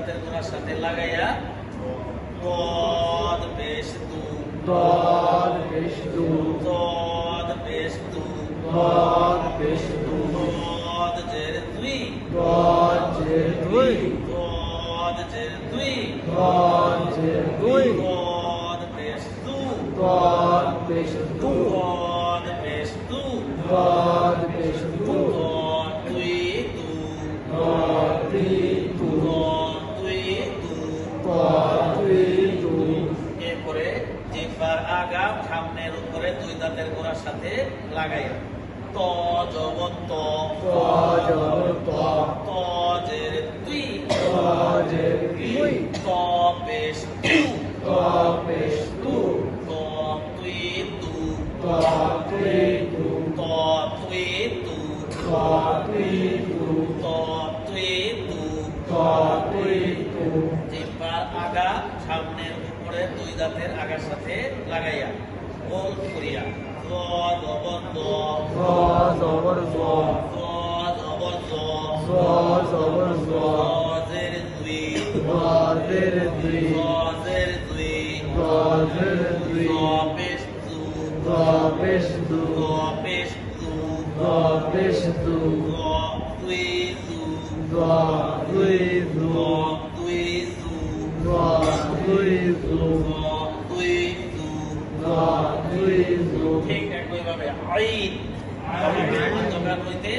দাঁতের গোড়ার সাথে লাগাইয়া তদ পেশ তু ضاد পেশ দু তদ পেশ তু ضاد পেশ দু তদ জের দুই ضاد জের দুই তদ জের দুই ضاد জের দুই তদ পেশ তু ضاد পেশ দু তদ পেশ তু ضاد পেশ দু তদ তুই তু ضاد তি তু তদ তুই তু ضاد তি তু এরপরে জিহ্বার আগা সামনের উপরে দুই দাঁতের গোড়ার সাথে লাগাইয়া ত জবর ত ত জবর ত ত জের দুই ত জের দুই ত পেশ তু ত পেশ তু ত তুই তু ত তি তু ত তুই তু ত তি তু ত তুই তু ত তি তু জিহ্বার আগা সামনের উপরে দুই দাঁতের আগার সাথে লাগাইয়া গোল করিয়া জ জবর জ জ জবর জ জ জবর জ জ জবর জ জের দুই ضادر দুই জের দুই ضادر দুই পেশ তু দ পেশ দু পেশ তু দ পেশ দু দুই তু দ দুই দু দুই তু দ দুই দু দুই তু দ দুই দু ঠিক একইভাবে আইন জোগান হইতে